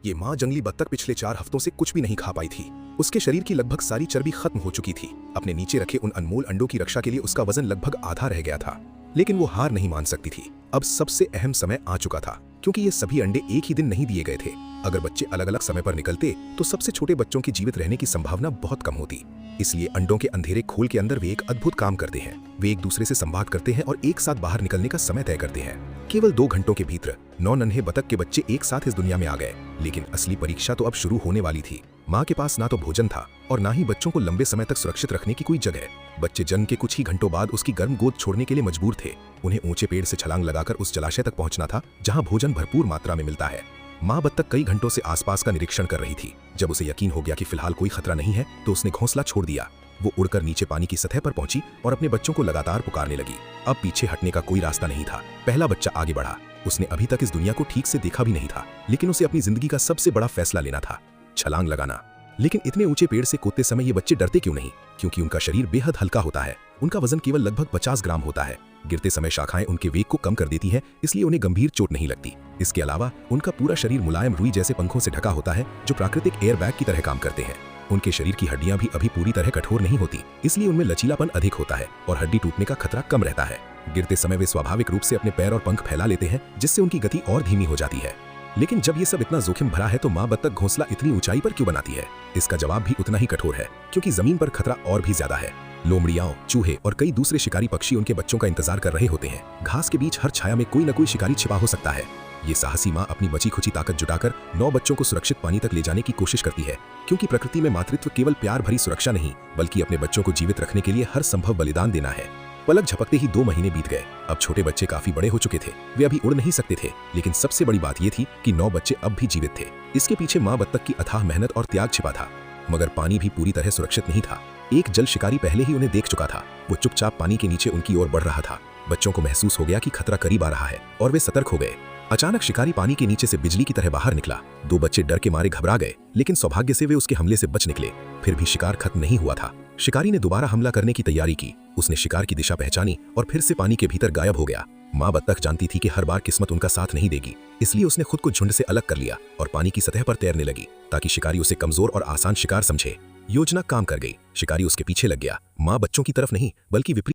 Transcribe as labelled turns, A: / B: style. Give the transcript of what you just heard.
A: ये माँ जंगली बत्तख पिछले 4 हफ्तों से कुछ भी नहीं खा पाई थी। उसके शरीर की लगभग सारी चर्बी खत्म हो चुकी थी। अपने नीचे रखे उन अनमोल अंडों की रक्षा के लिए उसका वजन लगभग आधा रह गया था, लेकिन वो हार नहीं मान सकती थी। अब सबसे अहम समय आ चुका था, क्योंकि ये सभी अंडे एक ही दिन नहीं दिए गए थे। अगर बच्चे अलग अलग समय पर निकलते तो सबसे छोटे बच्चों की जीवित रहने की संभावना बहुत कम होती। इसलिए अंडों के अंधेरे खोल के अंदर वे एक अद्भुत काम करते हैं। वे एक दूसरे से संवाद करते हैं और एक साथ बाहर निकलने का समय तय करते हैं। केवल 2 घंटों के भीतर 9 नन्हे बतख के बच्चे एक साथ इस दुनिया में आ गए। लेकिन असली परीक्षा तो अब शुरू होने वाली थी। माँ के पास ना तो भोजन था और ना ही बच्चों को लंबे समय तक सुरक्षित रखने की कोई जगह। बच्चे जन्म के कुछ ही घंटों बाद उसकी गर्म गोद छोड़ने के लिए मजबूर थे। उन्हें ऊंचे पेड़ से छलांग लगाकर उस जलाशय तक पहुंचना था जहां भोजन भरपूर मात्रा में मिलता है। माँ बत्तख कई घंटों से आसपास का निरीक्षण कर रही थी। जब उसे यकीन हो गया कि फिलहाल कोई खतरा नहीं है तो उसने घोंसला छोड़ दिया। वो उड़कर नीचे पानी की सतह पर पहुंची और अपने बच्चों को लगातार पुकारने लगी। अब पीछे हटने का कोई रास्ता नहीं था। पहला बच्चा आगे बढ़ा। उसने अभी तक इस दुनिया को ठीक से देखा भी नहीं था, लेकिन उसे अपनी जिंदगी का सबसे बड़ा फैसला लेना था, छलांग लगाना। लेकिन इतने ऊंचे पेड़ से कूदते समय ये बच्चे डरते क्यों नहीं? क्योंकि उनका शरीर बेहद हल्का होता है। उनका वजन केवल लगभग 50 ग्राम होता है। गिरते समय शाखाएं उनके वेग को कम कर देती हैं, इसलिए उन्हें गंभीर चोट नहीं लगती। इसके अलावा उनका पूरा शरीर मुलायम रुई जैसे पंखों से ढका होता है, जो प्राकृतिक एयर बैग की तरह काम करते हैं। उनके शरीर की हड्डियां भी अभी पूरी तरह कठोर नहीं होती, इसलिए उनमें लचीलापन अधिक होता है और हड्डी टूटने का खतरा कम रहता है। गिरते समय वे स्वाभाविक रूप से अपने पैर और पंख फैला लेते हैं, जिससे उनकी गति और धीमी हो जाती है। लेकिन जब ये सब इतना जोखिम भरा है तो माँ बत्तख घोंसला इतनी ऊंचाई पर क्यों बनाती है? इसका जवाब भी उतना ही कठोर है, क्योंकि जमीन पर खतरा और भी ज्यादा है। लोमड़ियां, चूहे और कई दूसरे शिकारी पक्षी उनके बच्चों का इंतजार कर रहे होते हैं। घास के बीच हर छाया में कोई न कोई शिकारी छिपा हो सकता है। ये साहसी माँ अपनी बची खुची ताकत जुटाकर 9 बच्चों को सुरक्षित पानी तक ले जाने की कोशिश करती है, क्योंकि प्रकृति में मातृत्व केवल प्यार भरी सुरक्षा नहीं, बल्कि अपने बच्चों को जीवित रखने के लिए हर संभव बलिदान देना है। पलक झपकते ही 2 महीने बीत गए। अब छोटे बच्चे काफी बड़े हो चुके थे। वे अभी उड़ नहीं सकते थे, लेकिन सबसे बड़ी बात यह थी कि 9 बच्चे अब भी जीवित थे। इसके पीछे माँ बत्तख की अथाह मेहनत और त्याग छिपा था। मगर पानी भी पूरी तरह सुरक्षित नहीं था। एक जल शिकारी पहले ही उन्हें देख चुका था। वो चुपचाप पानी के नीचे उनकी ओर बढ़ रहा था। बच्चों को महसूस हो गया कि खतरा करीब आ रहा है और वे सतर्क हो गए। अचानक शिकारी पानी के नीचे से बिजली की तरह बाहर निकला। 2 बच्चे डर के मारे घबरा गए, लेकिन सौभाग्य से वे उसके हमले से बच निकले। फिर भी शिकार खत्म नहीं हुआ था। शिकारी ने दोबारा हमला करने की तैयारी की। उसने शिकार की दिशा पहचानी और फिर से पानी के भीतर गायब हो गया। माँ बत्तख जानती थी कि हर बार किस्मत उनका साथ नहीं देगी, इसलिए उसने खुद को झुंड से अलग कर लिया और पानी की सतह पर तैरने लगी, ताकि शिकारी उसे कमजोर और आसान शिकार समझे। योजना काम कर गई। शिकारी उसके पीछे लग गया, माँ बच्चों की तरफ नहीं बल्कि विपरीत